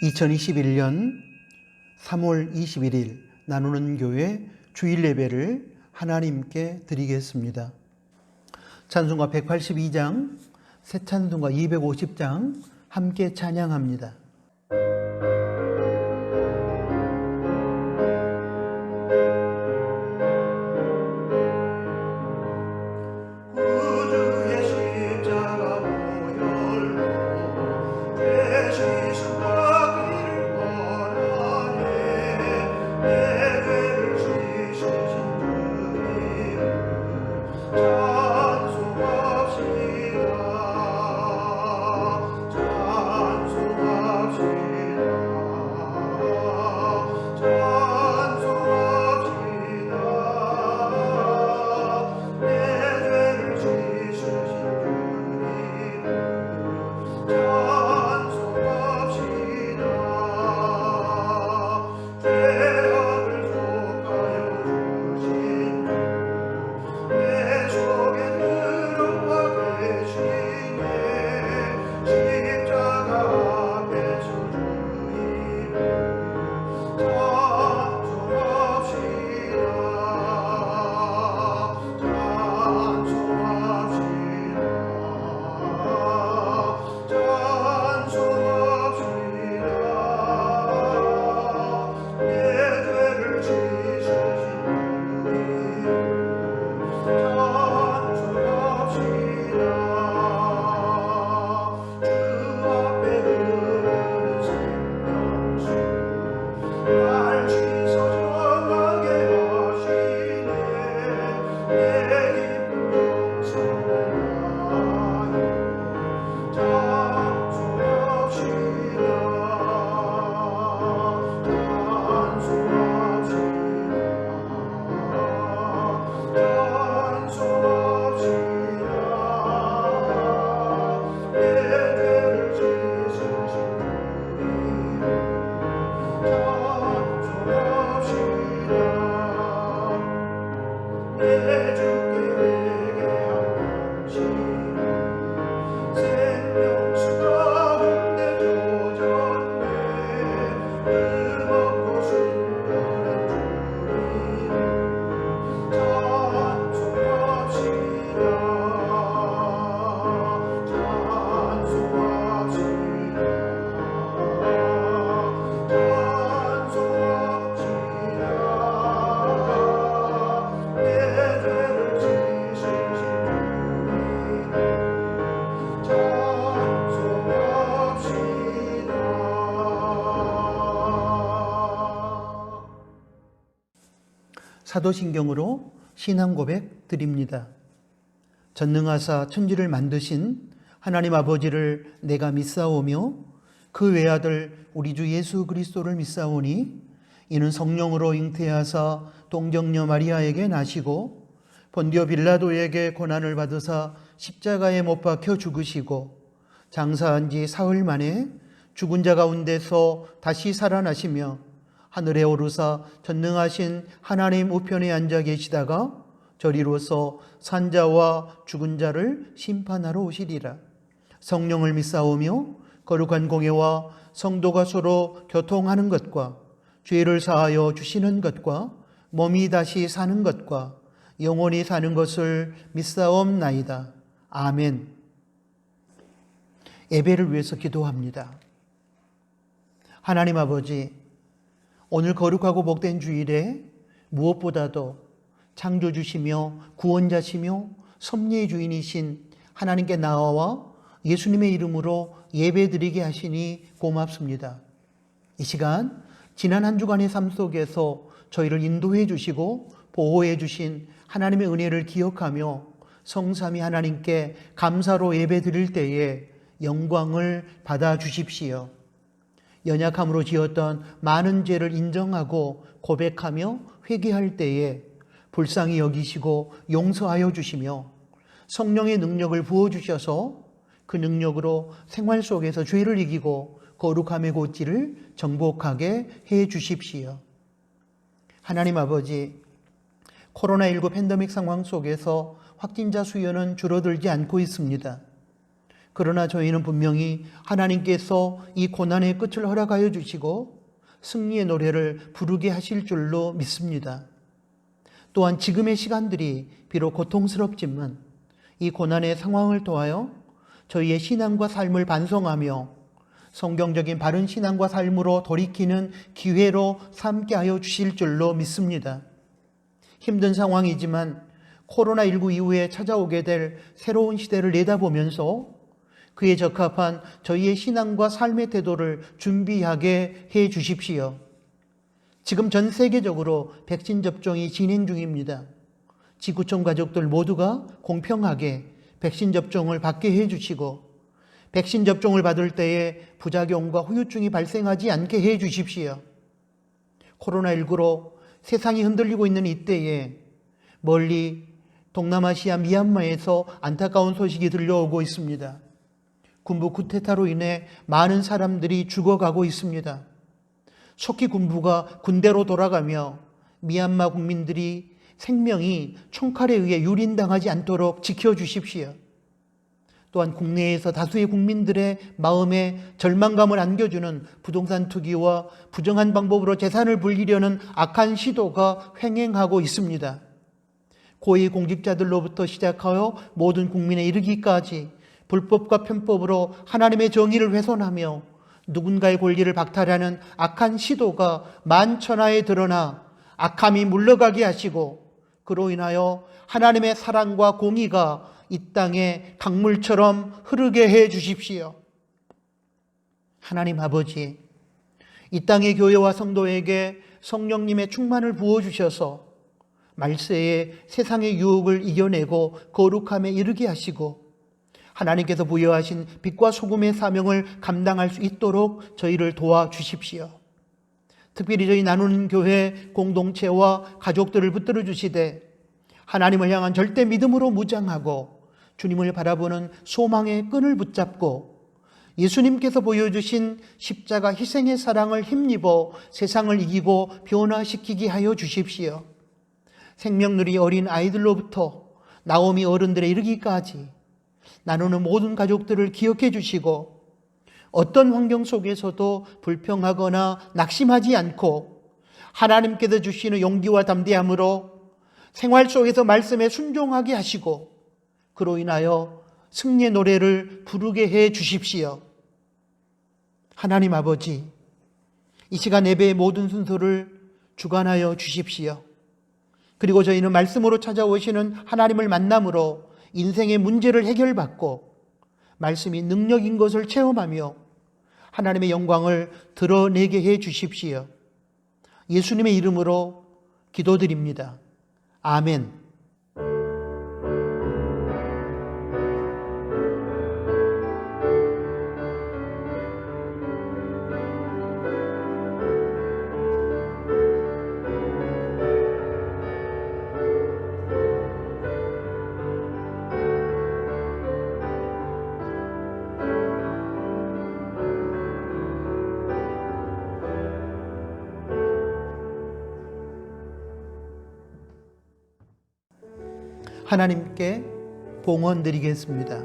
2021년 3월 21일 나누는 교회 주일 예배를 하나님께 드리겠습니다. 찬송가 182장, 새 찬송가 250장 함께 찬양합니다. 사도신경으로 신앙 고백 드립니다. 전능하사 천지를 만드신 하나님 아버지를 내가 믿사오며 그 외아들 우리 주 예수 그리스도를 믿사오니 이는 성령으로 잉태하사 동정녀 마리아에게 나시고 본디오 빌라도에게 고난을 받으사 십자가에 못 박혀 죽으시고 장사한 지 사흘 만에 죽은 자 가운데서 다시 살아나시며 하늘에 오르사 전능하신 하나님 우편에 앉아 계시다가 저리로서 산자와 죽은 자를 심판하러 오시리라. 성령을 믿사오며 거룩한 공예와 성도가 서로 교통하는 것과 죄를 사하여 주시는 것과 몸이 다시 사는 것과 영원히 사는 것을 믿사옵나이다. 아멘. 예배를 위해서 기도합니다. 하나님 아버지, 오늘 거룩하고 복된 주일에 무엇보다도 창조주시며 구원자시며 섭리의 주인이신 하나님께 나아와 예수님의 이름으로 예배드리게 하시니 고맙습니다. 이 시간 지난 한 주간의 삶 속에서 저희를 인도해 주시고 보호해 주신 하나님의 은혜를 기억하며 성삼위 하나님께 감사로 예배드릴 때에 영광을 받아 주십시오. 연약함으로 지었던 많은 죄를 인정하고 고백하며 회개할 때에 불쌍히 여기시고 용서하여 주시며 성령의 능력을 부어주셔서 그 능력으로 생활 속에서 죄를 이기고 거룩함의 고지를 정복하게 해 주십시오. 하나님 아버지, 코로나19 팬데믹 상황 속에서 확진자 수요는 줄어들지 않고 있습니다. 그러나 저희는 분명히 하나님께서 이 고난의 끝을 허락하여 주시고 승리의 노래를 부르게 하실 줄로 믿습니다. 또한 지금의 시간들이 비록 고통스럽지만 이 고난의 상황을 통하여 저희의 신앙과 삶을 반성하며 성경적인 바른 신앙과 삶으로 돌이키는 기회로 삼게 하여 주실 줄로 믿습니다. 힘든 상황이지만 코로나19 이후에 찾아오게 될 새로운 시대를 내다보면서 그에 적합한 저희의 신앙과 삶의 태도를 준비하게 해 주십시오. 지금 전 세계적으로 백신 접종이 진행 중입니다. 지구촌 가족들 모두가 공평하게 백신 접종을 받게 해 주시고 백신 접종을 받을 때에 부작용과 후유증이 발생하지 않게 해 주십시오. 코로나19로 세상이 흔들리고 있는 이때에 멀리 동남아시아 미얀마에서 안타까운 소식이 들려오고 있습니다. 군부 쿠데타로 인해 많은 사람들이 죽어가고 있습니다. 속히 군부가 군대로 돌아가며 미얀마 국민들이 생명이 총칼에 의해 유린당하지 않도록 지켜주십시오. 또한 국내에서 다수의 국민들의 마음에 절망감을 안겨주는 부동산 투기와 부정한 방법으로 재산을 불리려는 악한 시도가 횡행하고 있습니다. 고위 공직자들로부터 시작하여 모든 국민에 이르기까지 불법과 편법으로 하나님의 정의를 훼손하며 누군가의 권리를 박탈하는 악한 시도가 만천하에 드러나 악함이 물러가게 하시고 그로 인하여 하나님의 사랑과 공의가 이 땅에 강물처럼 흐르게 해 주십시오. 하나님 아버지, 이 땅의 교회와 성도에게 성령님의 충만을 부어주셔서 말세에 세상의 유혹을 이겨내고 거룩함에 이르게 하시고 하나님께서 부여하신 빛과 소금의 사명을 감당할 수 있도록 저희를 도와주십시오. 특별히 저희 나누는 교회 공동체와 가족들을 붙들어 주시되 하나님을 향한 절대 믿음으로 무장하고 주님을 바라보는 소망의 끈을 붙잡고 예수님께서 보여주신 십자가 희생의 사랑을 힘입어 세상을 이기고 변화시키게 하여 주십시오. 생명누리 어린 아이들로부터 나오미 어른들에 이르기까지 나누는 모든 가족들을 기억해 주시고 어떤 환경 속에서도 불평하거나 낙심하지 않고 하나님께서 주시는 용기와 담대함으로 생활 속에서 말씀에 순종하게 하시고 그로 인하여 승리의 노래를 부르게 해 주십시오. 하나님 아버지, 이 시간 예배의 모든 순서를 주관하여 주십시오. 그리고 저희는 말씀으로 찾아오시는 하나님을 만남으로 인생의 문제를 해결받고 말씀이 능력인 것을 체험하며 하나님의 영광을 드러내게 해 주십시오. 예수님의 이름으로 기도드립니다. 아멘. 하나님께 봉헌 드리겠습니다.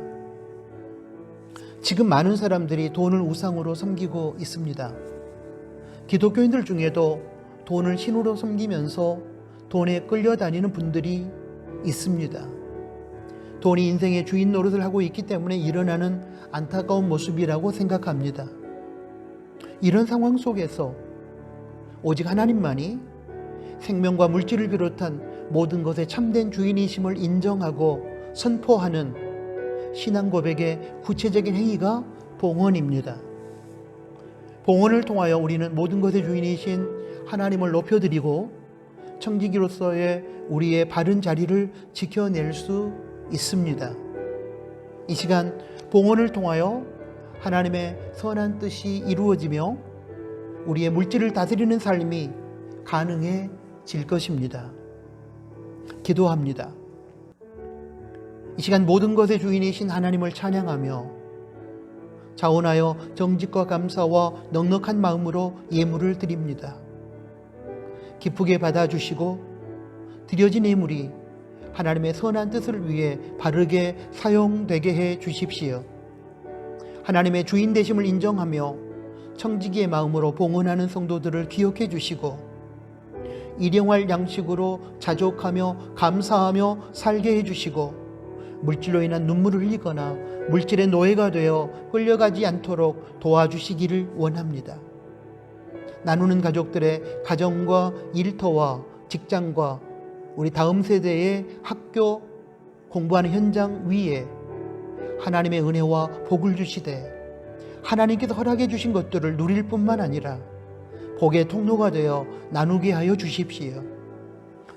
지금 많은 사람들이 돈을 우상으로 섬기고 있습니다. 기독교인들 중에도 돈을 신으로 섬기면서 돈에 끌려다니는 분들이 있습니다. 돈이 인생의 주인 노릇을 하고 있기 때문에 일어나는 안타까운 모습이라고 생각합니다. 이런 상황 속에서 오직 하나님만이 생명과 물질을 비롯한 모든 것의 참된 주인이심을 인정하고 선포하는 신앙 고백의 구체적인 행위가 봉헌입니다. 봉헌을 통하여 우리는 모든 것의 주인이신 하나님을 높여드리고 청지기로서의 우리의 바른 자리를 지켜낼 수 있습니다. 이 시간 봉헌을 통하여 하나님의 선한 뜻이 이루어지며 우리의 물질을 다스리는 삶이 가능해질 것입니다. 기도합니다. 이 시간 모든 것의 주인이신 하나님을 찬양하며 자원하여 정직과 감사와 넉넉한 마음으로 예물을 드립니다. 기쁘게 받아주시고 드려진 예물이 하나님의 선한 뜻을 위해 바르게 사용되게 해 주십시오. 하나님의 주인 되심을 인정하며 청지기의 마음으로 봉헌하는 성도들을 기억해 주시고 일용할 양식으로 자족하며 감사하며 살게 해주시고 물질로 인한 눈물을 흘리거나 물질의 노예가 되어 끌려가지 않도록 도와주시기를 원합니다. 나누는 가족들의 가정과 일터와 직장과 우리 다음 세대의 학교 공부하는 현장 위에 하나님의 은혜와 복을 주시되 하나님께서 허락해 주신 것들을 누릴 뿐만 아니라 복의 통로가 되어 나누게 하여 주십시오.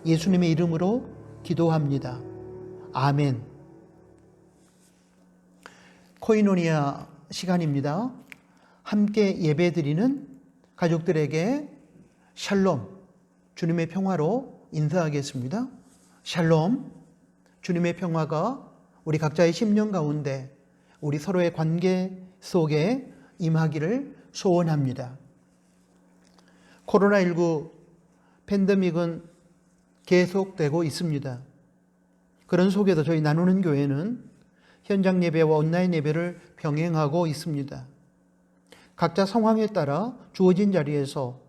예수님의 이름으로 기도합니다. 아멘. 코이노니아 시간입니다. 함께 예배드리는 가족들에게 샬롬, 주님의 평화로 인사하겠습니다. 샬롬, 주님의 평화가 우리 각자의 심령 가운데 우리 서로의 관계 속에 임하기를 소원합니다. 코로나19 팬데믹은 계속되고 있습니다. 그런 속에서 저희 나누는 교회는 현장 예배와 온라인 예배를 병행하고 있습니다. 각자 상황에 따라 주어진 자리에서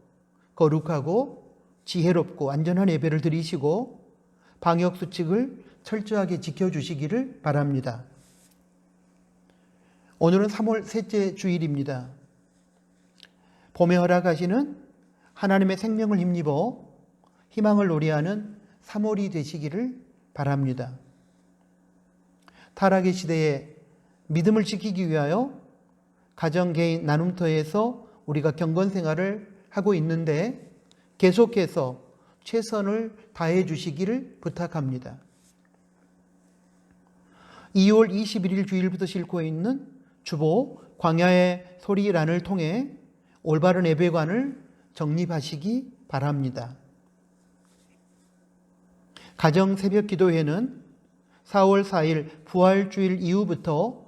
거룩하고 지혜롭고 안전한 예배를 드리시고 방역수칙을 철저하게 지켜주시기를 바랍니다. 오늘은 3월 셋째 주일입니다. 봄에 허락하시는 하나님의 생명을 힘입어 희망을 노래하는 3월이 되시기를 바랍니다. 타락의 시대에 믿음을 지키기 위하여 가정, 개인, 나눔터에서 우리가 경건 생활을 하고 있는데 계속해서 최선을 다해 주시기를 부탁합니다. 2월 21일 주일부터 싣고 있는 주보 광야의 소리란을 통해 올바른 예배관을 정립하시기 바랍니다. 가정 새벽 기도회는 4월 4일 부활주일 이후부터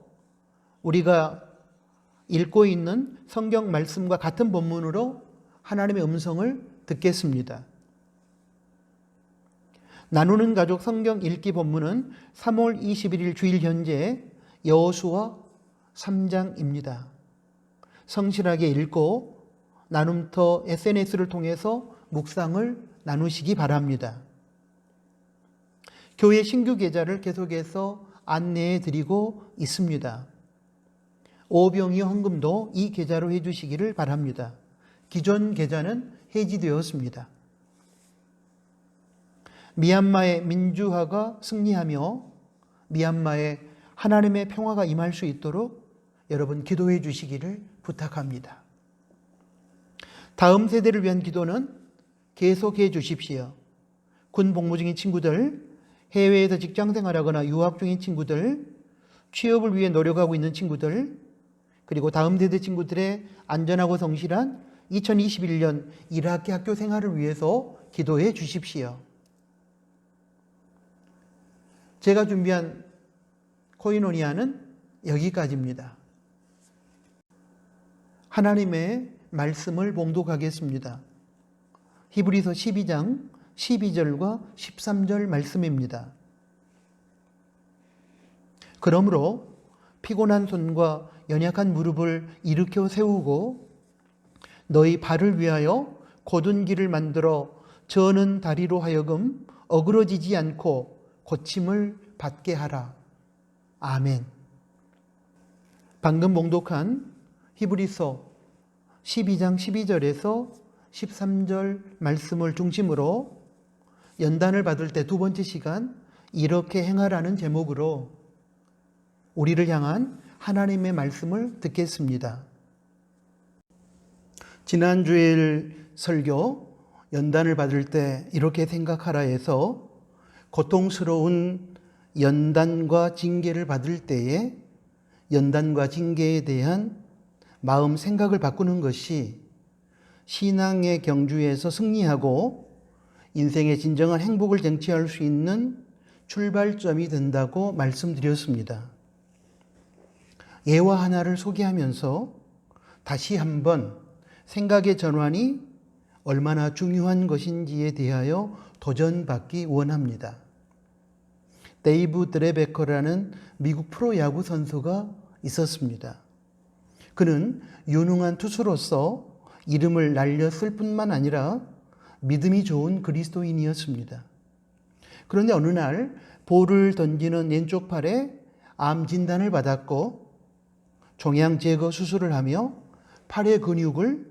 우리가 읽고 있는 성경 말씀과 같은 본문으로 하나님의 음성을 듣겠습니다. 나누는 가족 성경 읽기 본문은 3월 21일 주일 현재 여호수아 3장입니다. 성실하게 읽고 나눔터 SNS를 통해서 묵상을 나누시기 바랍니다. 교회 신규 계좌를 계속해서 안내해 드리고 있습니다. 오병이 헌금도 이 계좌로 해주시기를 바랍니다. 기존 계좌는 해지되었습니다. 미얀마의 민주화가 승리하며 미얀마에 하나님의 평화가 임할 수 있도록 여러분 기도해 주시기를 부탁합니다. 다음 세대를 위한 기도는 계속해 주십시오. 군 복무 중인 친구들, 해외에서 직장 생활하거나 유학 중인 친구들, 취업을 위해 노력하고 있는 친구들, 그리고 다음 세대 친구들의 안전하고 성실한 2021년 1학기 학교 생활을 위해서 기도해 주십시오. 제가 준비한 코이노니아는 여기까지입니다. 하나님의 말씀을 봉독하겠습니다. 히브리서 12장 12절과 13절 말씀입니다. 그러므로 피곤한 손과 연약한 무릎을 일으켜 세우고 너희 발을 위하여 곧은 길을 만들어 저는 다리로 하여금 어그러지지 않고 고침을 받게 하라. 아멘. 방금 봉독한 히브리서 12장 12절에서 13절 말씀을 중심으로 연단을 받을 때 두 번째 시간 이렇게 행하라는 제목으로 우리를 향한 하나님의 말씀을 듣겠습니다. 지난주일 설교 연단을 받을 때 이렇게 생각하라 해서 고통스러운 연단과 징계를 받을 때에 연단과 징계에 대한 마음 생각을 바꾸는 것이 신앙의 경주에서 승리하고 인생의 진정한 행복을 쟁취할 수 있는 출발점이 된다고 말씀드렸습니다. 예화 하나를 소개하면서 다시 한번 생각의 전환이 얼마나 중요한 것인지에 대하여 도전받기 원합니다. 데이브 드레베커라는 미국 프로야구 선수가 있었습니다. 그는 유능한 투수로서 이름을 날렸을 뿐만 아니라 믿음이 좋은 그리스도인이었습니다. 그런데 어느 날 볼을 던지는 왼쪽 팔에 암 진단을 받았고 종양 제거 수술을 하며 팔의 근육을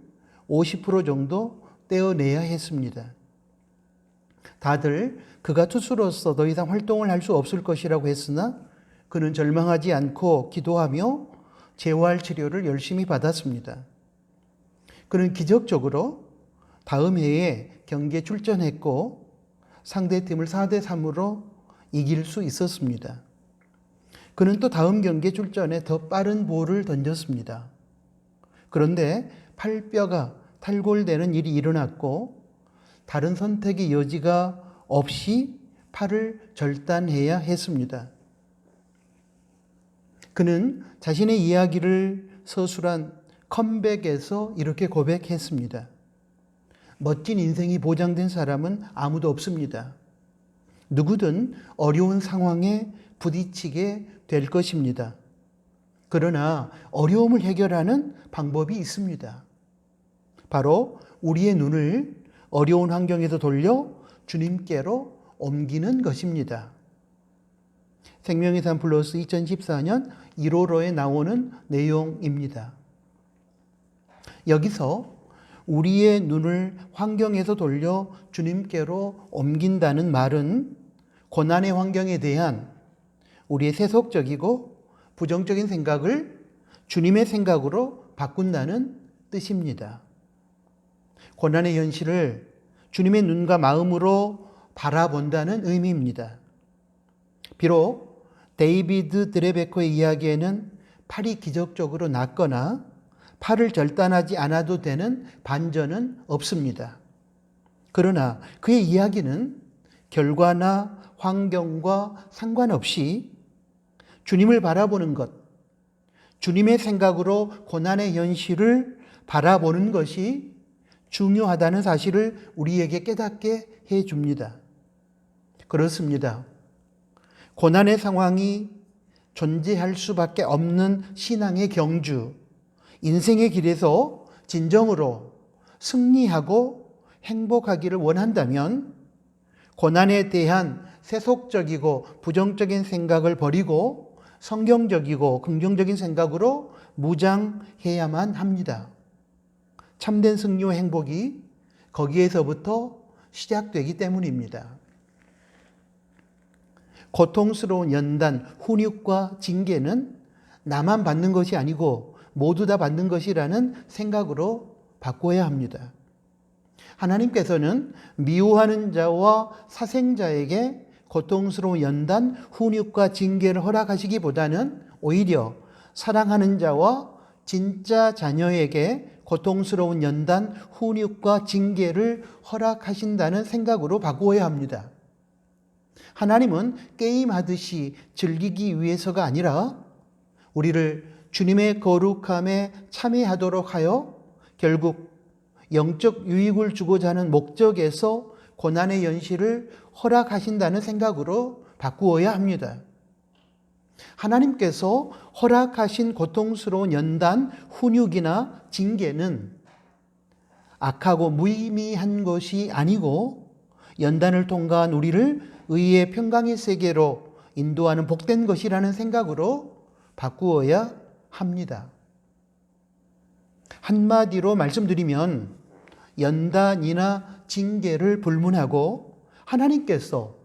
50% 정도 떼어내야 했습니다. 다들 그가 투수로서 더 이상 활동을 할 수 없을 것이라고 했으나 그는 절망하지 않고 기도하며 재활 치료를 열심히 받았습니다. 그는 기적적으로 다음 해에 경기에 출전했고 상대팀을 4대3으로 이길 수 있었습니다. 그는 또 다음 경기에 출전해 더 빠른 볼을 던졌습니다. 그런데 팔뼈가 탈골되는 일이 일어났고 다른 선택의 여지가 없이 팔을 절단해야 했습니다. 그는 자신의 이야기를 서술한 컴백에서 이렇게 고백했습니다. 멋진 인생이 보장된 사람은 아무도 없습니다. 누구든 어려운 상황에 부딪히게 될 것입니다. 그러나 어려움을 해결하는 방법이 있습니다. 바로 우리의 눈을 어려운 환경에서 돌려 주님께로 옮기는 것입니다. 생명의 삶 플러스 2014년 1호로에 나오는 내용입니다. 여기서 우리의 눈을 환경에서 돌려 주님께로 옮긴다는 말은 고난의 환경에 대한 우리의 세속적이고 부정적인 생각을 주님의 생각으로 바꾼다는 뜻입니다. 고난의 현실을 주님의 눈과 마음으로 바라본다는 의미입니다. 비록 데이비드 드레베코의 이야기에는 팔이 기적적으로 낫거나 팔을 절단하지 않아도 되는 반전은 없습니다. 그러나 그의 이야기는 결과나 환경과 상관없이 주님을 바라보는 것, 주님의 생각으로 고난의 현실을 바라보는 것이 중요하다는 사실을 우리에게 깨닫게 해줍니다. 그렇습니다. 고난의 상황이 존재할 수밖에 없는 신앙의 경주, 인생의 길에서 진정으로 승리하고 행복하기를 원한다면 고난에 대한 세속적이고 부정적인 생각을 버리고 성경적이고 긍정적인 생각으로 무장해야만 합니다. 참된 승리와 행복이 거기에서부터 시작되기 때문입니다. 고통스러운 연단, 훈육과 징계는 나만 받는 것이 아니고 모두 다 받는 것이라는 생각으로 바꿔야 합니다. 하나님께서는 미워하는 자와 사생자에게 고통스러운 연단, 훈육과 징계를 허락하시기보다는 오히려 사랑하는 자와 진짜 자녀에게 고통스러운 연단, 훈육과 징계를 허락하신다는 생각으로 바꾸어야 합니다. 하나님은 게임하듯이 즐기기 위해서가 아니라 우리를 주님의 거룩함에 참여하도록 하여 결국 영적 유익을 주고자 하는 목적에서 고난의 현실을 허락하신다는 생각으로 바꾸어야 합니다. 하나님께서 허락하신 고통스러운 연단, 훈육이나 징계는 악하고 무의미한 것이 아니고 연단을 통과한 우리를 의의 평강의 세계로 인도하는 복된 것이라는 생각으로 바꾸어야 합니다. 한마디로 말씀드리면 연단이나 징계를 불문하고 하나님께서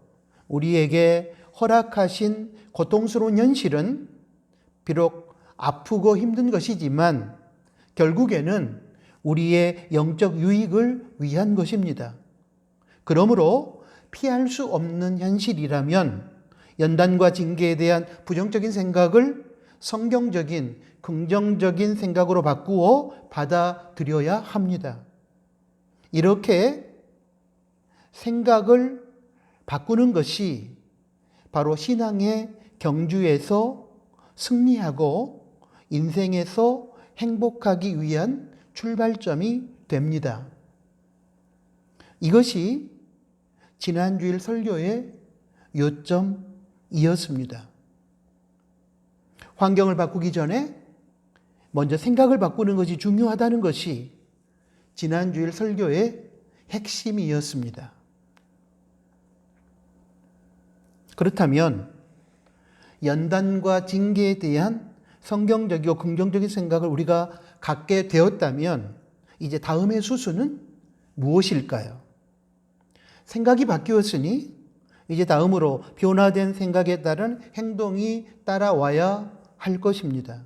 우리에게 허락하신 고통스러운 현실은 비록 아프고 힘든 것이지만 결국에는 우리의 영적 유익을 위한 것입니다. 그러므로 피할 수 없는 현실이라면 연단과 징계에 대한 부정적인 생각을 성경적인 긍정적인 생각으로 바꾸어 받아들여야 합니다. 이렇게 생각을 바꾸는 것이 바로 신앙의 경주에서 승리하고 인생에서 행복하기 위한 출발점이 됩니다. 이것이 지난주일 설교의 요점이었습니다. 환경을 바꾸기 전에 먼저 생각을 바꾸는 것이 중요하다는 것이 지난주일 설교의 핵심이었습니다. 그렇다면 연단과 징계에 대한 성경적이고 긍정적인 생각을 우리가 갖게 되었다면 이제 다음의 수순은 무엇일까요? 생각이 바뀌었으니 이제 다음으로 변화된 생각에 따른 행동이 따라와야 할 것입니다.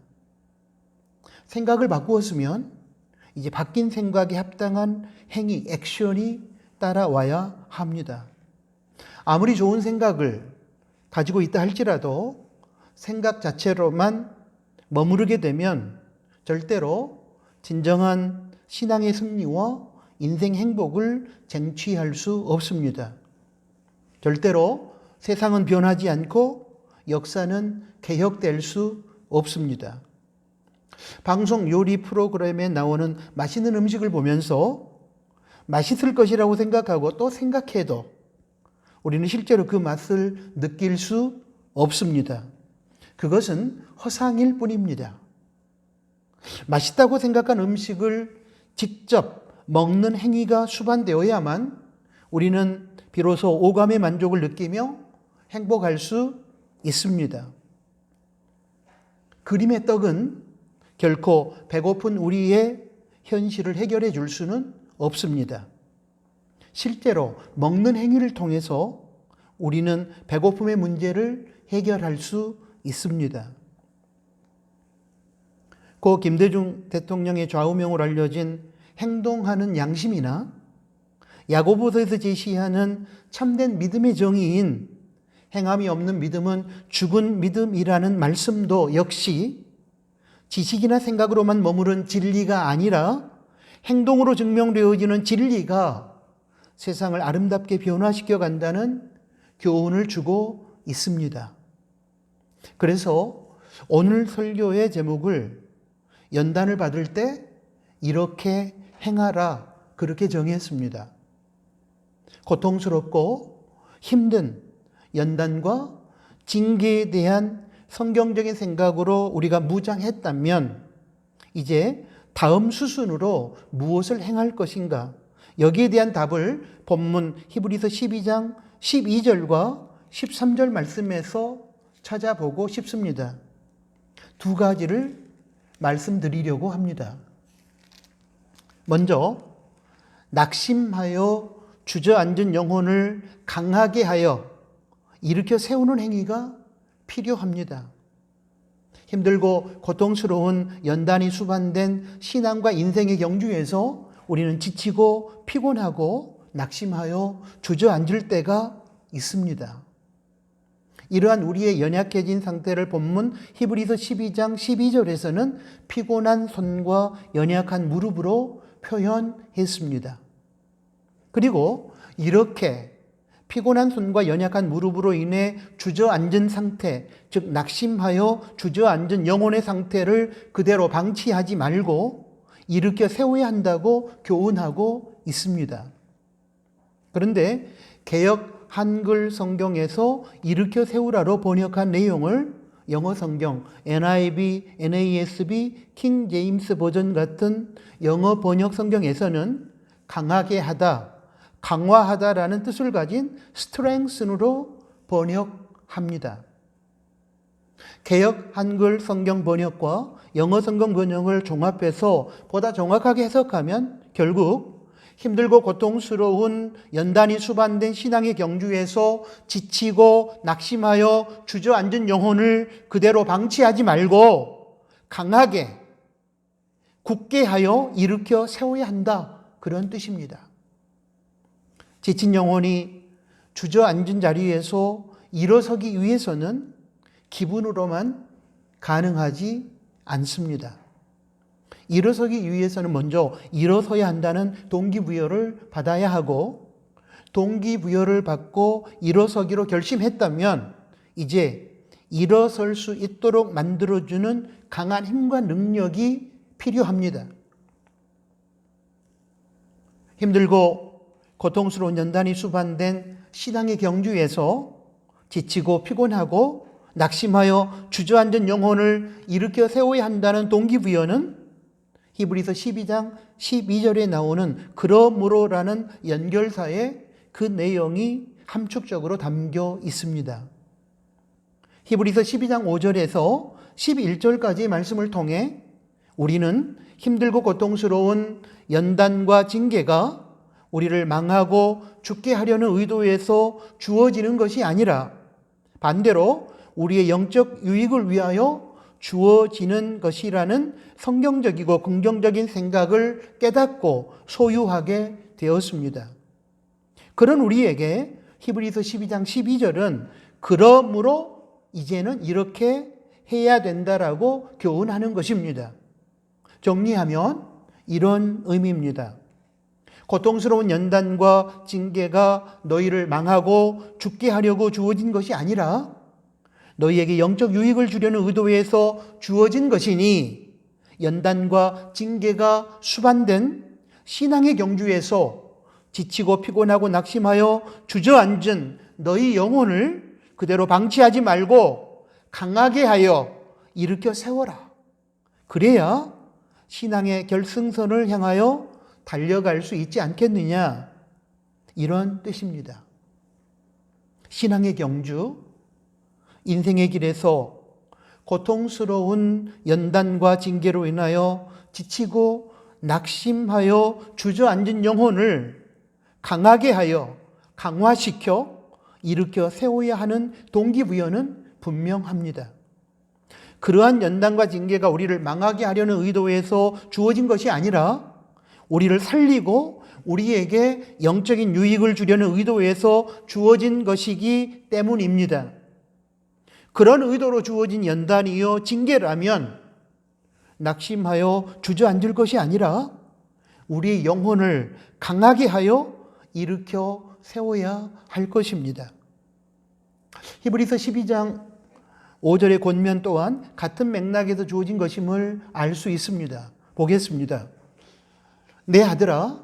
생각을 바꾸었으면 이제 바뀐 생각에 합당한 행위, 액션이 따라와야 합니다. 아무리 좋은 생각을 가지고 있다 할지라도 생각 자체로만 머무르게 되면 절대로 진정한 신앙의 승리와 인생 행복을 쟁취할 수 없습니다. 절대로 세상은 변하지 않고 역사는 개혁될 수 없습니다. 방송 요리 프로그램에 나오는 맛있는 음식을 보면서 맛있을 것이라고 생각하고 또 생각해도 우리는 실제로 그 맛을 느낄 수 없습니다. 그것은 허상일 뿐입니다. 맛있다고 생각한 음식을 직접 먹는 행위가 수반되어야만 우리는 비로소 오감의 만족을 느끼며 행복할 수 있습니다. 그림의 떡은 결코 배고픈 우리의 현실을 해결해 줄 수는 없습니다. 실제로 먹는 행위를 통해서 우리는 배고픔의 문제를 해결할 수 있습니다. 고 김대중 대통령의 좌우명으로 알려진 행동하는 양심이나 야고보서에서 제시하는 참된 믿음의 정의인 행함이 없는 믿음은 죽은 믿음이라는 말씀도 역시 지식이나 생각으로만 머무른 진리가 아니라 행동으로 증명되어지는 진리가 세상을 아름답게 변화시켜 간다는 교훈을 주고 있습니다. 그래서 오늘 설교의 제목을 연단을 받을 때 이렇게 행하라 그렇게 정했습니다. 고통스럽고 힘든 연단과 징계에 대한 성경적인 생각으로 우리가 무장했다면 이제 다음 수순으로 무엇을 행할 것인가? 여기에 대한 답을 본문 히브리서 12장 12절과 13절 말씀에서 찾아보고 싶습니다. 두 가지를 말씀드리려고 합니다. 먼저 낙심하여 주저앉은 영혼을 강하게 하여 일으켜 세우는 행위가 필요합니다. 힘들고 고통스러운 연단이 수반된 신앙과 인생의 경주에서 우리는 지치고 피곤하고 낙심하여 주저앉을 때가 있습니다. 이러한 우리의 연약해진 상태를 본문 히브리서 12장 12절에서는 피곤한 손과 연약한 무릎으로 표현했습니다. 그리고 이렇게 피곤한 손과 연약한 무릎으로 인해 주저앉은 상태, 즉 낙심하여 주저앉은 영혼의 상태를 그대로 방치하지 말고 일으켜 세워야 한다고 교훈하고 있습니다. 그런데 개역 한글 성경에서 일으켜 세우라로 번역한 내용을 영어 성경 NIV, NASB, 킹 제임스 버전 같은 영어 번역 성경에서는 강하게 하다, 강화하다라는 뜻을 가진 strengthen으로 번역합니다. 개역 한글 성경 번역과 영어 성경 번역을 종합해서 보다 정확하게 해석하면 결국 힘들고 고통스러운 연단이 수반된 신앙의 경주에서 지치고 낙심하여 주저앉은 영혼을 그대로 방치하지 말고 강하게 굳게 하여 일으켜 세워야 한다. 그런 뜻입니다. 지친 영혼이 주저앉은 자리에서 일어서기 위해서는 기분으로만 가능하지 않습니다. 일어서기 위해서는 먼저 일어서야 한다는 동기부여를 받아야 하고 동기부여를 받고 일어서기로 결심했다면 이제 일어설 수 있도록 만들어주는 강한 힘과 능력이 필요합니다. 힘들고 고통스러운 연단이 수반된 신앙의 경주에서 지치고 피곤하고 낙심하여 주저앉은 영혼을 일으켜 세워야 한다는 동기부여는 히브리서 12장 12절에 나오는 그러므로라는 연결사에 그 내용이 함축적으로 담겨 있습니다. 히브리서 12장 5절에서 11절까지의 말씀을 통해 우리는 힘들고 고통스러운 연단과 징계가 우리를 망하고 죽게 하려는 의도에서 주어지는 것이 아니라 반대로 우리의 영적 유익을 위하여 주어지는 것이라는 성경적이고 긍정적인 생각을 깨닫고 소유하게 되었습니다. 그런 우리에게 히브리서 12장 12절은 그러므로 이제는 이렇게 해야 된다라고 교훈하는 것입니다. 정리하면 이런 의미입니다. 고통스러운 연단과 징계가 너희를 망하고 죽게 하려고 주어진 것이 아니라 너희에게 영적 유익을 주려는 의도에서 주어진 것이니 연단과 징계가 수반된 신앙의 경주에서 지치고 피곤하고 낙심하여 주저앉은 너희 영혼을 그대로 방치하지 말고 강하게 하여 일으켜 세워라. 그래야 신앙의 결승선을 향하여 달려갈 수 있지 않겠느냐, 이런 뜻입니다. 신앙의 경주, 인생의 길에서 고통스러운 연단과 징계로 인하여 지치고 낙심하여 주저앉은 영혼을 강하게 하여 강화시켜 일으켜 세워야 하는 동기부여는 분명합니다. 그러한 연단과 징계가 우리를 망하게 하려는 의도에서 주어진 것이 아니라 우리를 살리고 우리에게 영적인 유익을 주려는 의도에서 주어진 것이기 때문입니다. 그런 의도로 주어진 연단이요 징계라면 낙심하여 주저앉을 것이 아니라 우리의 영혼을 강하게 하여 일으켜 세워야 할 것입니다. 히브리서 12장 5절의 권면 또한 같은 맥락에서 주어진 것임을 알 수 있습니다. 보겠습니다. 내 아들아,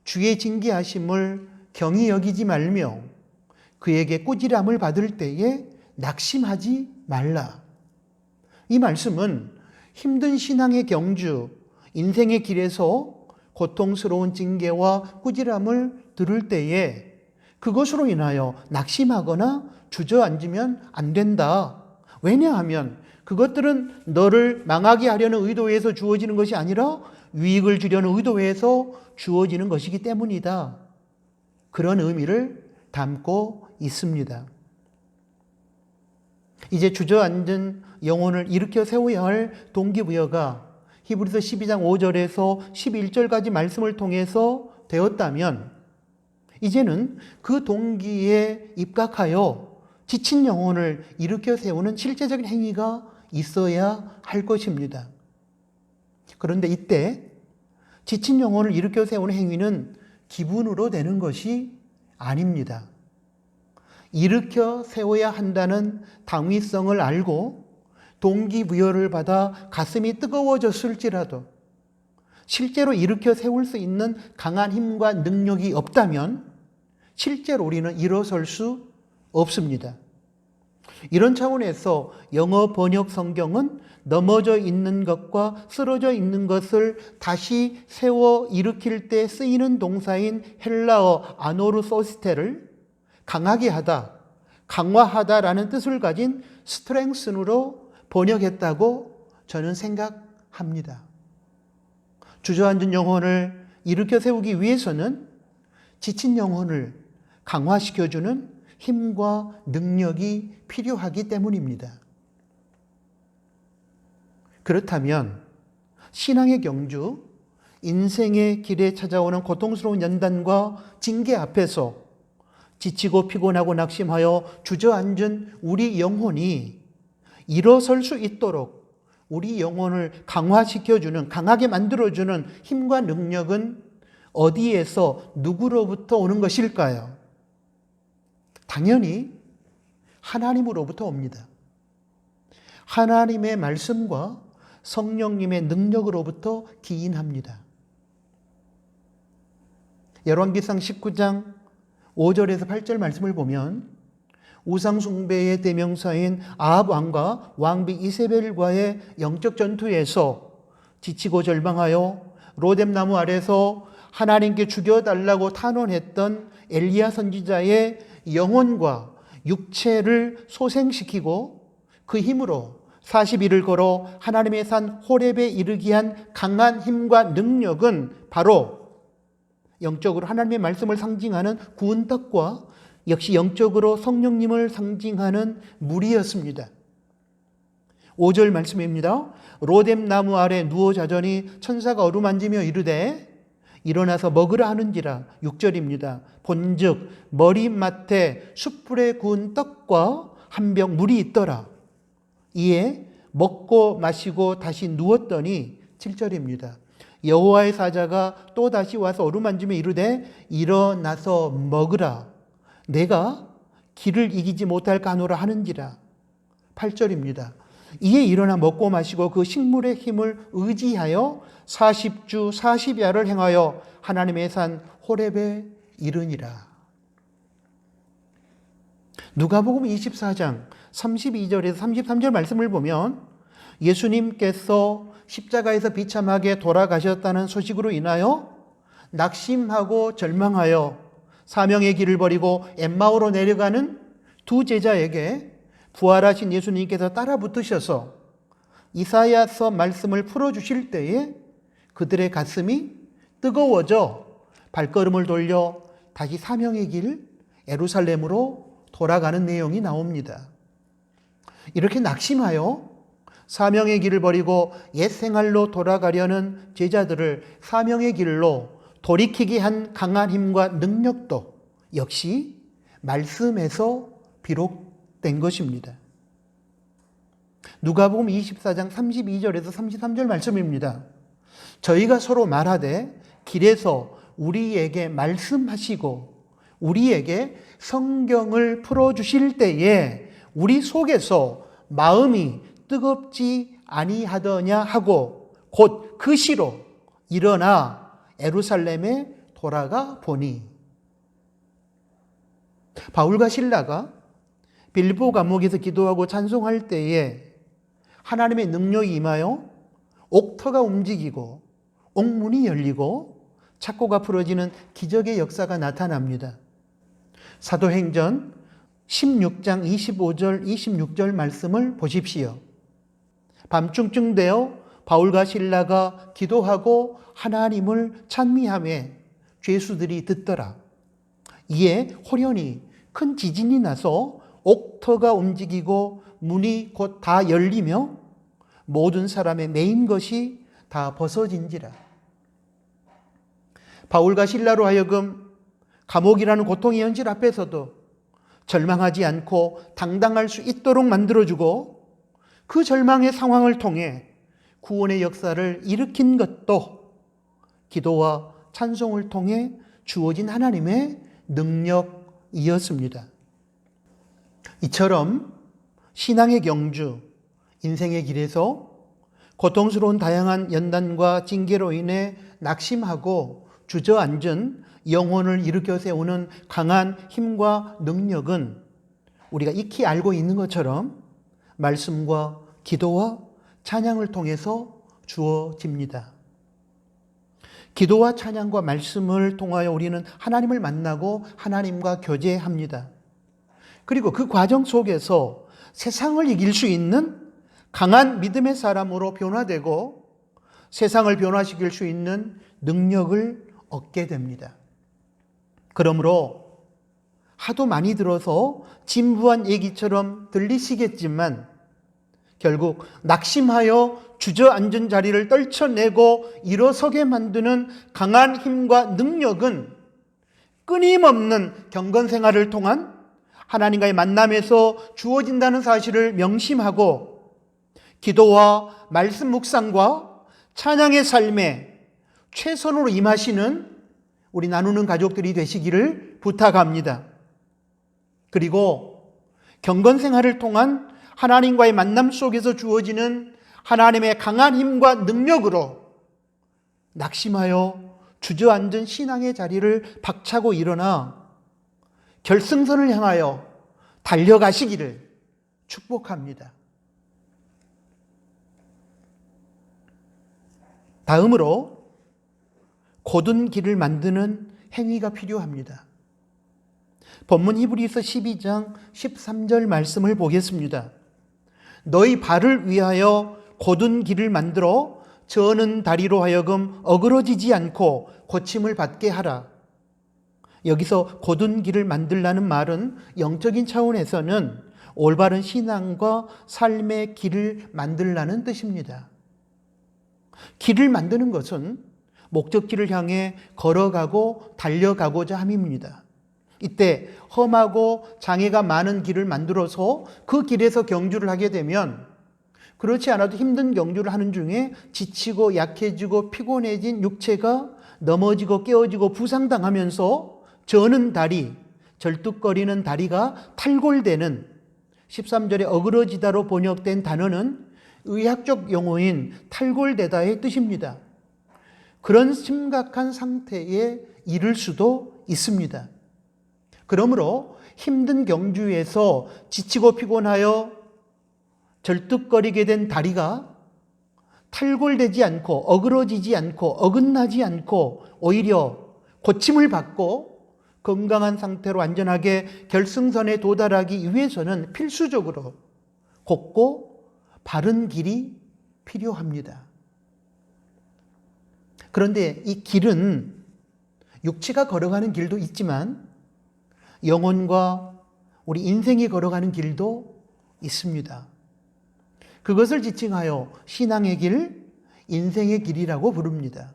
주의 징계하심을 경히 여기지 말며 그에게 꾸지람을 받을 때에 낙심하지 말라. 이 말씀은 힘든 신앙의 경주, 인생의 길에서 고통스러운 징계와 꾸지람을 들을 때에 그것으로 인하여 낙심하거나 주저앉으면 안 된다. 왜냐하면 그것들은 너를 망하게 하려는 의도에서 주어지는 것이 아니라 유익을 주려는 의도에서 주어지는 것이기 때문이다. 그런 의미를 담고 있습니다. 이제 주저앉은 영혼을 일으켜 세워야 할 동기부여가 히브리서 12장 5절에서 11절까지 말씀을 통해서 되었다면 이제는 그 동기에 입각하여 지친 영혼을 일으켜 세우는 실제적인 행위가 있어야 할 것입니다. 그런데 이때 지친 영혼을 일으켜 세우는 행위는 기분으로 되는 것이 아닙니다. 일으켜 세워야 한다는 당위성을 알고 동기부여를 받아 가슴이 뜨거워졌을지라도 실제로 일으켜 세울 수 있는 강한 힘과 능력이 없다면 실제로 우리는 일어설 수 없습니다. 이런 차원에서 영어 번역 성경은 넘어져 있는 것과 쓰러져 있는 것을 다시 세워 일으킬 때 쓰이는 동사인 헬라어 아노르소스테를 강하게 하다, 강화하다라는 뜻을 가진 스트렝슨으로 번역했다고 저는 생각합니다. 주저앉은 영혼을 일으켜 세우기 위해서는 지친 영혼을 강화시켜주는 힘과 능력이 필요하기 때문입니다. 그렇다면 신앙의 경주, 인생의 길에 찾아오는 고통스러운 연단과 징계 앞에서 지치고 피곤하고 낙심하여 주저앉은 우리 영혼이 일어설 수 있도록 우리 영혼을 강화시켜주는, 강하게 만들어주는 힘과 능력은 어디에서 누구로부터 오는 것일까요? 당연히 하나님으로부터 옵니다. 하나님의 말씀과 성령님의 능력으로부터 기인합니다. 열왕기상 19장 5절에서 8절 말씀을 보면 우상숭배의 대명사인 아합 왕과 왕비 이세벨과의 영적 전투에서 지치고 절망하여 로뎀나무 아래서 하나님께 죽여달라고 탄원했던 엘리야 선지자의 영혼과 육체를 소생시키고 그 힘으로 40일을 걸어 하나님의 산 호렙에 이르게 한 강한 힘과 능력은 바로 영적으로 하나님의 말씀을 상징하는 구운 떡과 역시 영적으로 성령님을 상징하는 물이었습니다. 5절 말씀입니다. 로뎀나무 아래 누워 자더니 천사가 어루만지며 이르되 일어나서 먹으라 하는지라. 6절입니다. 본즉 머리맡에 숯불에 구운 떡과 한 병 물이 있더라. 이에 먹고 마시고 다시 누웠더니 7절입니다. 여호와의 사자가 또 다시 와서 어루만지며 이르되 일어나서 먹으라. 내가 길을 이기지 못할까 하노라 하는지라. 8절입니다. 이에 일어나 먹고 마시고 그 식물의 힘을 의지하여 40주 40야를 행하여 하나님의 산 호렙에 이르니라. 누가복음 24장 32절에서 33절 말씀을 보면 예수님께서 십자가에서 비참하게 돌아가셨다는 소식으로 인하여 낙심하고 절망하여 사명의 길을 버리고 엠마오로 내려가는 두 제자에게 부활하신 예수님께서 따라 붙으셔서 이사야서 말씀을 풀어주실 때에 그들의 가슴이 뜨거워져 발걸음을 돌려 다시 사명의 길 예루살렘으로 돌아가는 내용이 나옵니다. 이렇게 낙심하여 사명의 길을 버리고 옛 생활로 돌아가려는 제자들을 사명의 길로 돌이키게 한 강한 힘과 능력도 역시 말씀에서 비록된 것입니다. 누가복음 24장 32절에서 33절 말씀입니다. 저희가 서로 말하되 길에서 우리에게 말씀하시고 우리에게 성경을 풀어주실 때에 우리 속에서 마음이 뜨겁지 아니하더냐 하고 곧 그 시로 일어나 예루살렘에 돌아가 보니. 바울과 실라가 빌보 감옥에서 기도하고 찬송할 때에 하나님의 능력이 임하여 옥터가 움직이고 옥문이 열리고 착고가 풀어지는 기적의 역사가 나타납니다. 사도행전 16장 25절 26절 말씀을 보십시오. 밤중쯤 되어 바울과 실라가 기도하고 하나님을 찬미하며 죄수들이 듣더라. 이에 호련히 큰 지진이 나서 옥터가 움직이고 문이 곧 다 열리며 모든 사람의 매인 것이 다 벗어진지라. 바울과 실라로 하여금 감옥이라는 고통의 현실 앞에서도 절망하지 않고 당당할 수 있도록 만들어주고 그 절망의 상황을 통해 구원의 역사를 일으킨 것도 기도와 찬송을 통해 주어진 하나님의 능력이었습니다. 이처럼 신앙의 경주, 인생의 길에서 고통스러운 다양한 연단과 징계로 인해 낙심하고 주저앉은 영혼을 일으켜 세우는 강한 힘과 능력은 우리가 익히 알고 있는 것처럼 말씀과 기도와 찬양을 통해서 주어집니다. 기도와 찬양과 말씀을 통하여 우리는 하나님을 만나고 하나님과 교제합니다. 그리고 그 과정 속에서 세상을 이길 수 있는 강한 믿음의 사람으로 변화되고 세상을 변화시킬 수 있는 능력을 얻게 됩니다. 그러므로 하도 많이 들어서 진부한 얘기처럼 들리시겠지만 결국 낙심하여 주저앉은 자리를 떨쳐내고 일어서게 만드는 강한 힘과 능력은 끊임없는 경건 생활을 통한 하나님과의 만남에서 주어진다는 사실을 명심하고 기도와 말씀 묵상과 찬양의 삶에 최선으로 임하시는 우리 나누는 가족들이 되시기를 부탁합니다. 그리고 경건 생활을 통한 하나님과의 만남 속에서 주어지는 하나님의 강한 힘과 능력으로 낙심하여 주저앉은 신앙의 자리를 박차고 일어나 결승선을 향하여 달려가시기를 축복합니다. 다음으로 곧은 길을 만드는 행위가 필요합니다. 본문 히브리서 12장 13절 말씀을 보겠습니다. 너희 발을 위하여 곧은 길을 만들어 저는 다리로 하여금 어그러지지 않고 고침을 받게 하라. 여기서 곧은 길을 만들라는 말은 영적인 차원에서는 올바른 신앙과 삶의 길을 만들라는 뜻입니다. 길을 만드는 것은 목적지를 향해 걸어가고 달려가고자 함입니다. 이때 험하고 장애가 많은 길을 만들어서 그 길에서 경주를 하게 되면 그렇지 않아도 힘든 경주를 하는 중에 지치고 약해지고 피곤해진 육체가 넘어지고 깨어지고 부상당하면서 저는 다리, 절뚝거리는 다리가 탈골되는 13절에 어그러지다로 번역된 단어는 의학적 용어인 탈골되다의 뜻입니다. 그런 심각한 상태에 이를 수도 있습니다. 그러므로 힘든 경주에서 지치고 피곤하여 절뚝거리게 된 다리가 탈골되지 않고 어그러지지 않고 어긋나지 않고 오히려 고침을 받고 건강한 상태로 안전하게 결승선에 도달하기 위해서는 필수적으로 곱고 바른 길이 필요합니다. 그런데 이 길은 육체가 걸어가는 길도 있지만 영혼과 우리 인생이 걸어가는 길도 있습니다. 그것을 지칭하여 신앙의 길, 인생의 길이라고 부릅니다.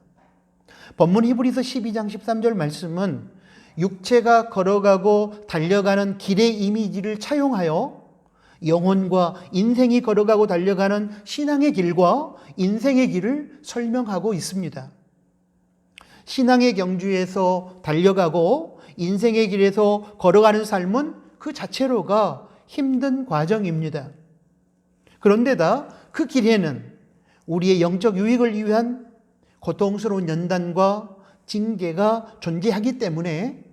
본문 히브리서 12장 13절 말씀은 육체가 걸어가고 달려가는 길의 이미지를 차용하여 영혼과 인생이 걸어가고 달려가는 신앙의 길과 인생의 길을 설명하고 있습니다. 신앙의 경주에서 달려가고 인생의 길에서 걸어가는 삶은 그 자체로가 힘든 과정입니다. 그런데다 그 길에는 우리의 영적 유익을 위한 고통스러운 연단과 징계가 존재하기 때문에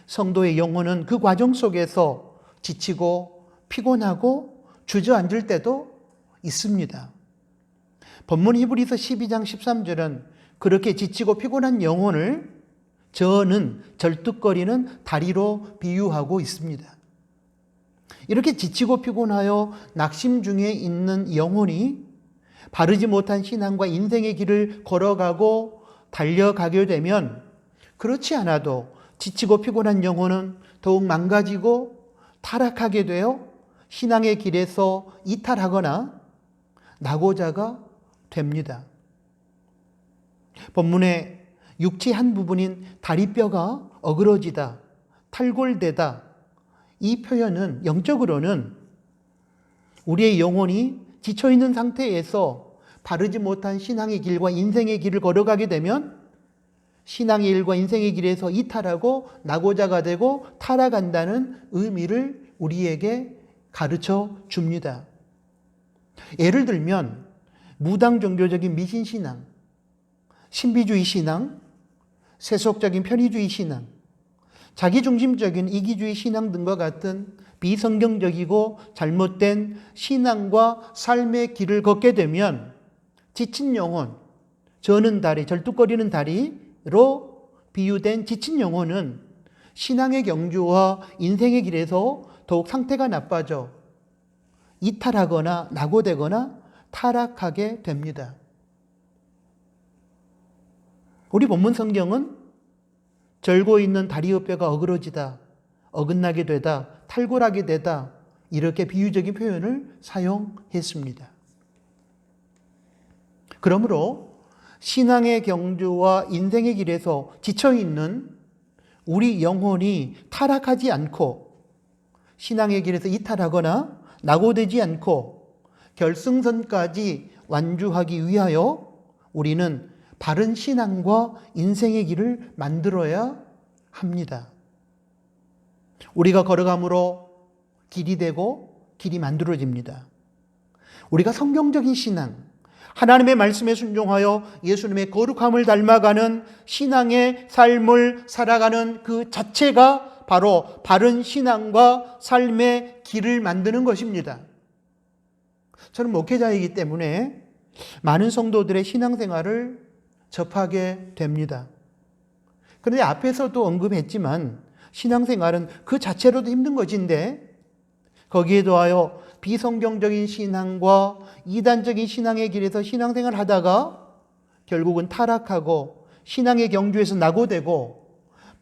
성도의 영혼은 그 과정 속에서 지치고 피곤하고 주저앉을 때도 있습니다. 본문 히브리서 12장 13절은 그렇게 지치고 피곤한 영혼을 저는 절뚝거리는 다리로 비유하고 있습니다. 이렇게 지치고 피곤하여 낙심 중에 있는 영혼이 바르지 못한 신앙과 인생의 길을 걸어가고 달려가게 되면 그렇지 않아도 지치고 피곤한 영혼은 더욱 망가지고 타락하게 되어 신앙의 길에서 이탈하거나 낙오자가 됩니다. 본문의 육체 한 부분인 다리뼈가 어그러지다, 탈골되다, 이 표현은 영적으로는 우리의 영혼이 지쳐있는 상태에서 바르지 못한 신앙의 길과 인생의 길을 걸어가게 되면 신앙의 길과 인생의 길에서 이탈하고 낙오자가 되고 타락한다는 의미를 우리에게 가르쳐 줍니다. 예를 들면 무당 종교적인 미신신앙, 신비주의 신앙, 세속적인 편의주의 신앙, 자기중심적인 이기주의 신앙 등과 같은 비성경적이고 잘못된 신앙과 삶의 길을 걷게 되면 지친 영혼, 저는 다리, 절뚝거리는 다리로 비유된 지친 영혼은 신앙의 경주와 인생의 길에서 더욱 상태가 나빠져 이탈하거나 낙오되거나 타락하게 됩니다. 우리 본문 성경은 절고 있는 다리의 뼈가 어그러지다, 어긋나게 되다, 탈골하게 되다 이렇게 비유적인 표현을 사용했습니다. 그러므로 신앙의 경주와 인생의 길에서 지쳐있는 우리 영혼이 타락하지 않고 신앙의 길에서 이탈하거나 낙오되지 않고 결승선까지 완주하기 위하여 우리는 바른 신앙과 인생의 길을 만들어야 합니다. 우리가 걸어감으로 길이 되고 길이 만들어집니다. 우리가 성경적인 신앙, 하나님의 말씀에 순종하여 예수님의 거룩함을 닮아가는 신앙의 삶을 살아가는 그 자체가 바로 바른 신앙과 삶의 길을 만드는 것입니다. 저는 목회자이기 때문에 많은 성도들의 신앙생활을 접하게 됩니다. 그런데 앞에서도 언급했지만 신앙생활은 그 자체로도 힘든 것인데 거기에 더하여 비성경적인 신앙과 이단적인 신앙의 길에서 신앙생활을 하다가 결국은 타락하고 신앙의 경주에서 낙오되고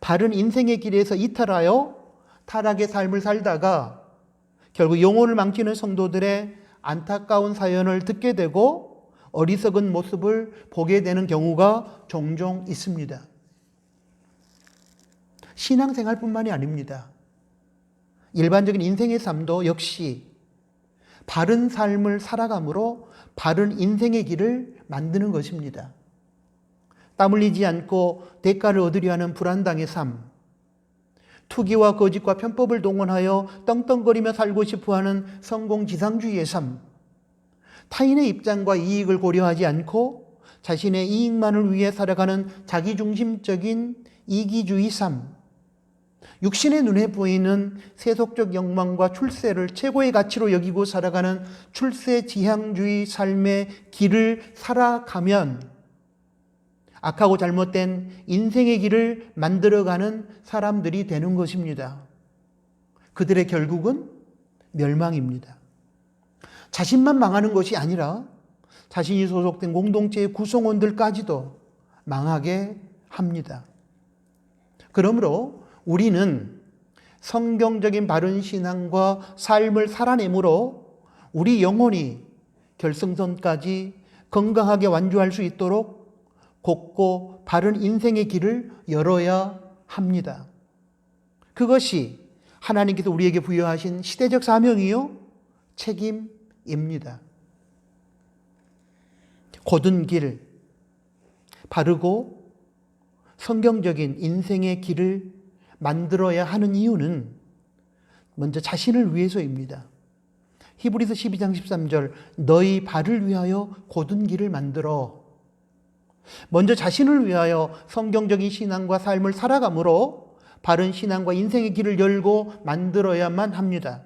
바른 인생의 길에서 이탈하여 타락의 삶을 살다가 결국 영혼을 망치는 성도들의 안타까운 사연을 듣게 되고 어리석은 모습을 보게 되는 경우가 종종 있습니다. 신앙생활뿐만이 아닙니다. 일반적인 인생의 삶도 역시 바른 삶을 살아감으로 바른 인생의 길을 만드는 것입니다. 땀 흘리지 않고 대가를 얻으려 하는 불안당의 삶, 투기와 거짓과 편법을 동원하여 떵떵거리며 살고 싶어하는 성공지상주의의 삶, 타인의 입장과 이익을 고려하지 않고 자신의 이익만을 위해 살아가는 자기중심적인 이기주의 삶, 육신의 눈에 보이는 세속적 욕망과 출세를 최고의 가치로 여기고 살아가는 출세지향주의 삶의 길을 살아가면 악하고 잘못된 인생의 길을 만들어가는 사람들이 되는 것입니다. 그들의 결국은 멸망입니다. 자신만 망하는 것이 아니라 자신이 소속된 공동체의 구성원들까지도 망하게 합니다. 그러므로 우리는 성경적인 바른 신앙과 삶을 살아내므로 우리 영혼이 결승선까지 건강하게 완주할 수 있도록 곱고 바른 인생의 길을 열어야 합니다. 그것이 하나님께서 우리에게 부여하신 시대적 사명이요 책임입니다. 곧은 길, 바르고 성경적인 인생의 길을 만들어야 하는 이유는 먼저 자신을 위해서입니다. 히브리서 12장 13절 너희 발을 위하여 곧은 길을 만들어. 먼저 자신을 위하여 성경적인 신앙과 삶을 살아감으로 바른 신앙과 인생의 길을 열고 만들어야만 합니다.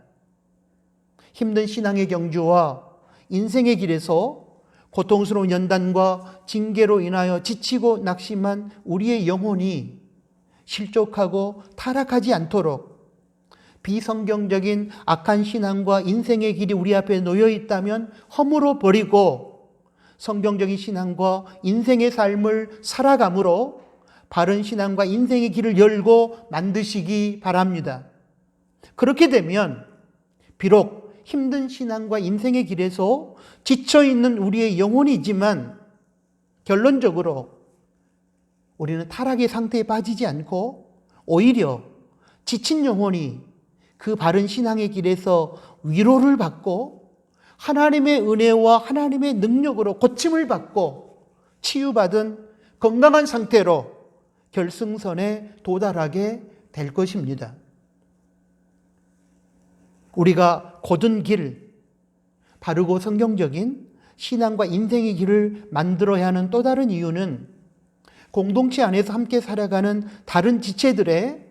힘든 신앙의 경주와 인생의 길에서 고통스러운 연단과 징계로 인하여 지치고 낙심한 우리의 영혼이 실족하고 타락하지 않도록 비성경적인 악한 신앙과 인생의 길이 우리 앞에 놓여 있다면 허물어 버리고 성경적인 신앙과 인생의 삶을 살아감으로 바른 신앙과 인생의 길을 열고 만드시기 바랍니다. 그렇게 되면 비록 힘든 신앙과 인생의 길에서 지쳐있는 우리의 영혼이지만 결론적으로 우리는 타락의 상태에 빠지지 않고 오히려 지친 영혼이 그 바른 신앙의 길에서 위로를 받고 하나님의 은혜와 하나님의 능력으로 고침을 받고 치유받은 건강한 상태로 결승선에 도달하게 될 것입니다. 우리가 곧은 길, 바르고 성경적인 신앙과 인생의 길을 만들어야 하는 또 다른 이유는 공동체 안에서 함께 살아가는 다른 지체들의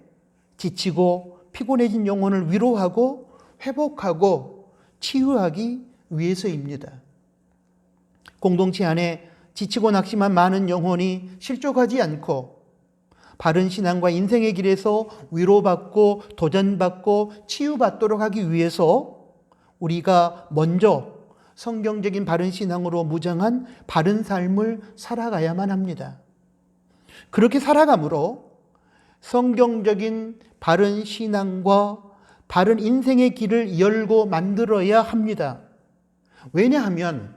지치고 피곤해진 영혼을 위로하고 회복하고 치유하기 위해서입니다. 공동체 안에 지치고 낙심한 많은 영혼이 실족하지 않고 바른 신앙과 인생의 길에서 위로받고 도전받고 치유받도록 하기 위해서 우리가 먼저 성경적인 바른 신앙으로 무장한 바른 삶을 살아가야만 합니다. 그렇게 살아감으로 성경적인 바른 신앙과 바른 인생의 길을 열고 만들어야 합니다. 왜냐하면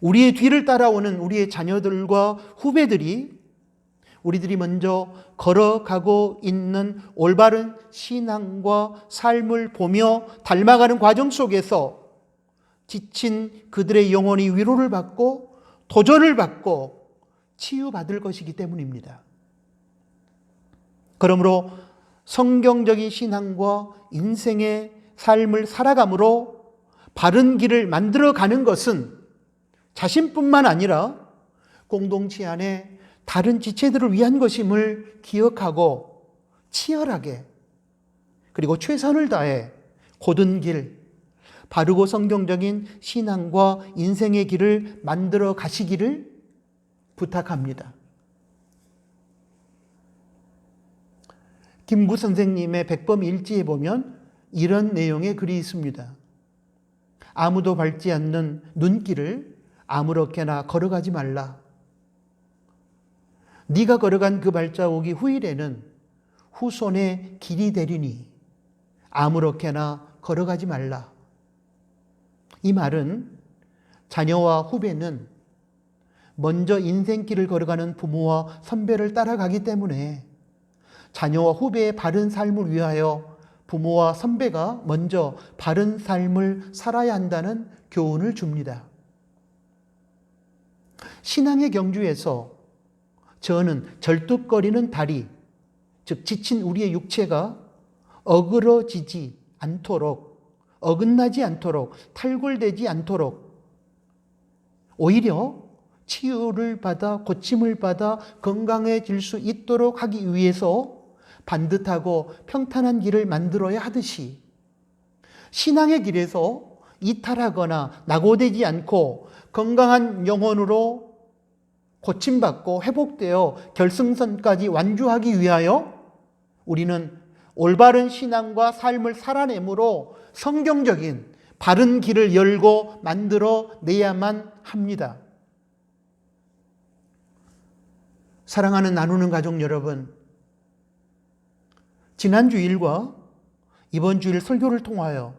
우리의 뒤를 따라오는 우리의 자녀들과 후배들이 우리들이 먼저 걸어가고 있는 올바른 신앙과 삶을 보며 닮아가는 과정 속에서 지친 그들의 영혼이 위로를 받고 도전을 받고 치유받을 것이기 때문입니다. 그러므로 성경적인 신앙과 인생의 삶을 살아감으로 바른 길을 만들어가는 것은 자신뿐만 아니라 공동체 안에 다른 지체들을 위한 것임을 기억하고 치열하게 그리고 최선을 다해 곧은 길, 바르고 성경적인 신앙과 인생의 길을 만들어 가시기를 부탁합니다. 김구 선생님의 백범일지에 보면 이런 내용의 글이 있습니다. 아무도 밟지 않는 눈길을 아무렇게나 걸어가지 말라. 네가 걸어간 그 발자국이 후일에는 후손의 길이 되리니 아무렇게나 걸어가지 말라. 이 말은 자녀와 후배는 먼저 인생길을 걸어가는 부모와 선배를 따라가기 때문에 자녀와 후배의 바른 삶을 위하여 부모와 선배가 먼저 바른 삶을 살아야 한다는 교훈을 줍니다. 신앙의 경주에서 저는 절뚝거리는 다리, 즉 지친 우리의 육체가 어그러지지 않도록, 어긋나지 않도록, 탈골되지 않도록 오히려 치유를 받아 고침을 받아 건강해질 수 있도록 하기 위해서 반듯하고 평탄한 길을 만들어야 하듯이 신앙의 길에서 이탈하거나 낙오되지 않고 건강한 영혼으로 고침받고 회복되어 결승선까지 완주하기 위하여 우리는 올바른 신앙과 삶을 살아내므로 성경적인 바른 길을 열고 만들어 내야만 합니다. 사랑하는 나누는 가족 여러분, 지난 주일과 이번 주일 설교를 통하여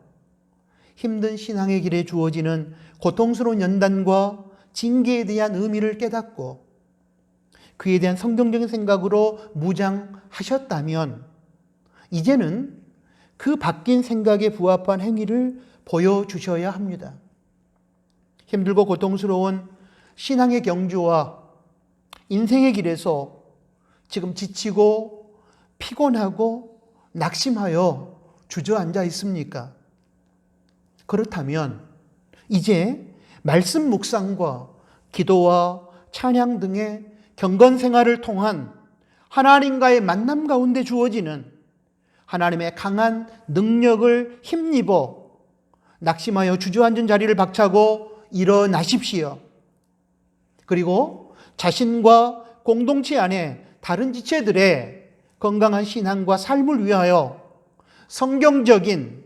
힘든 신앙의 길에 주어지는 고통스러운 연단과 징계에 대한 의미를 깨닫고 그에 대한 성경적인 생각으로 무장하셨다면 이제는 그 바뀐 생각에 부합한 행위를 보여주셔야 합니다. 힘들고 고통스러운 신앙의 경주와 인생의 길에서 지금 지치고 피곤하고 낙심하여 주저앉아 있습니까? 그렇다면 이제 말씀 묵상과 기도와 찬양 등의 경건 생활을 통한 하나님과의 만남 가운데 주어지는 하나님의 강한 능력을 힘입어 낙심하여 주저앉은 자리를 박차고 일어나십시오. 그리고 자신과 공동체 안에 다른 지체들의 건강한 신앙과 삶을 위하여 성경적인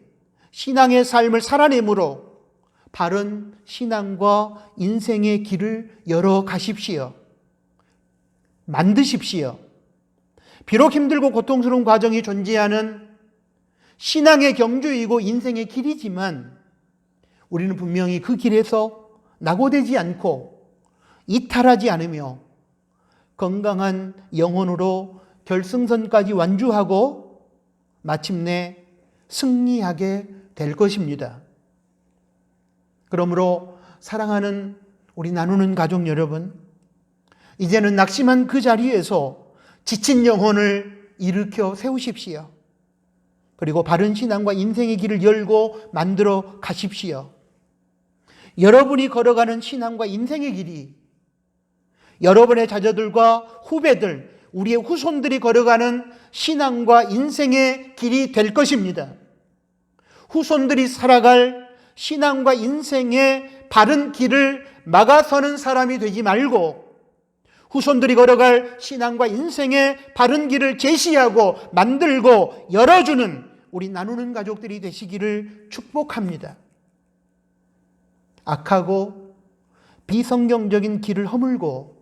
신앙의 삶을 살아내므로 바른 신앙과 인생의 길을 열어 가십시오. 만드십시오. 비록 힘들고 고통스러운 과정이 존재하는 신앙의 경주이고 인생의 길이지만 우리는 분명히 그 길에서 낙오되지 않고 이탈하지 않으며 건강한 영혼으로 결승선까지 완주하고 마침내 승리하게 될 것입니다. 그러므로 사랑하는 우리 나누는 가족 여러분, 이제는 낙심한 그 자리에서 지친 영혼을 일으켜 세우십시오. 그리고 바른 신앙과 인생의 길을 열고 만들어 가십시오. 여러분이 걸어가는 신앙과 인생의 길이 여러분의 자녀들과 후배들, 우리의 후손들이 걸어가는 신앙과 인생의 길이 될 것입니다. 후손들이 살아갈 신앙과 인생의 바른 길을 막아서는 사람이 되지 말고 후손들이 걸어갈 신앙과 인생의 바른 길을 제시하고 만들고 열어주는 우리 나누는 가족들이 되시기를 축복합니다. 악하고 비성경적인 길을 허물고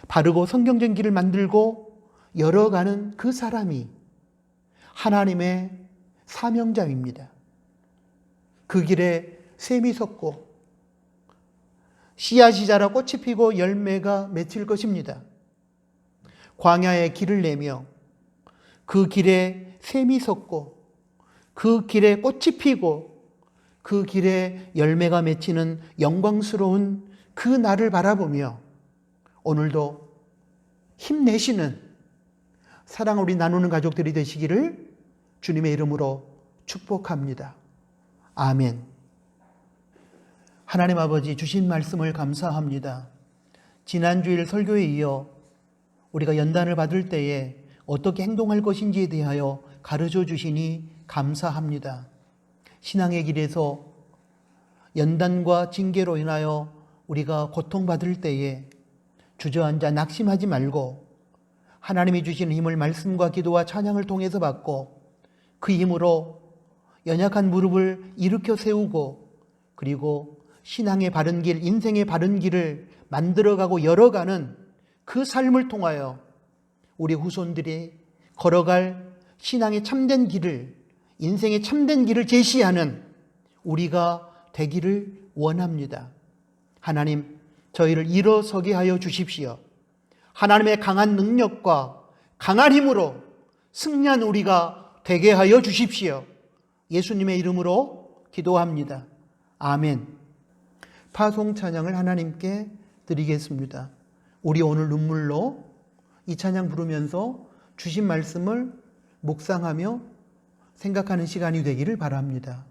바르고 성경적인 길을 만들고 열어가는 그 사람이 하나님의 사명자입니다. 그 길에 샘이 솟고 씨앗이 자라 꽃이 피고 열매가 맺힐 것입니다. 광야에 길을 내며 그 길에 샘이 솟고 그 길에 꽃이 피고 그 길에 열매가 맺히는 영광스러운 그 날을 바라보며 오늘도 힘내시는 사랑 우리 나누는 가족들이 되시기를 주님의 이름으로 축복합니다. 아멘. 하나님 아버지 주신 말씀을 감사합니다. 지난주일 설교에 이어 우리가 연단을 받을 때에 어떻게 행동할 것인지에 대하여 가르쳐 주시니 감사합니다. 신앙의 길에서 연단과 징계로 인하여 우리가 고통받을 때에 주저앉아 낙심하지 말고 하나님이 주시는 힘을 말씀과 기도와 찬양을 통해서 받고 그 힘으로 연약한 무릎을 일으켜 세우고 그리고 신앙의 바른 길, 인생의 바른 길을 만들어가고 열어가는 그 삶을 통하여 우리 후손들이 걸어갈 신앙의 참된 길을, 인생의 참된 길을 제시하는 우리가 되기를 원합니다. 하나님, 저희를 일어서게 하여 주십시오. 하나님의 강한 능력과 강한 힘으로 승리한 우리가 되게 하여 주십시오. 예수님의 이름으로 기도합니다. 아멘. 파송 찬양을 하나님께 드리겠습니다. 우리 오늘 눈물로 이 찬양 부르면서 주신 말씀을 묵상하며 생각하는 시간이 되기를 바랍니다.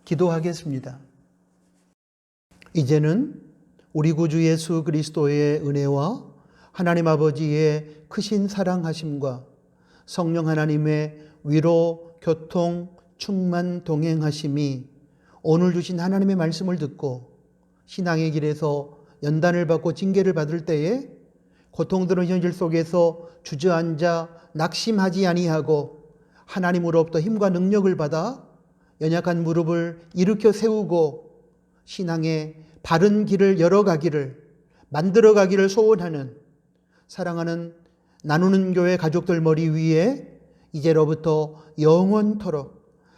기도하겠습니다. 이제는 우리 구주 예수 그리스도의 은혜와 하나님 아버지의 크신 사랑하심과 성령 하나님의 위로, 교통, 충만, 동행하심이 오늘 주신 하나님의 말씀을 듣고 신앙의 길에서 연단을 받고 징계를 받을 때에 고통스러운 현실 속에서 주저앉아 낙심하지 아니하고 하나님으로부터 힘과 능력을 받아 연약한 무릎을 일으켜 세우고 신앙의 바른 길을 열어가기를 만들어가기를 소원하는 사랑하는 나누는 교회 가족들 머리 위에 이제로부터 영원토록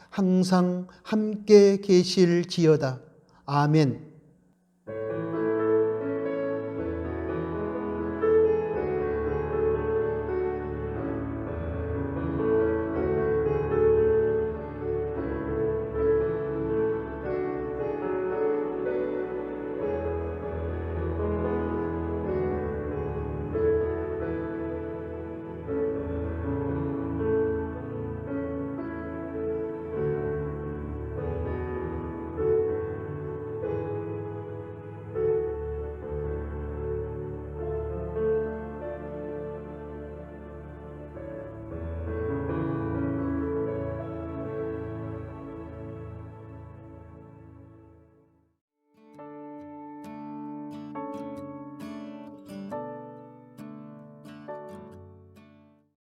항상 함께 계실지어다. 아멘.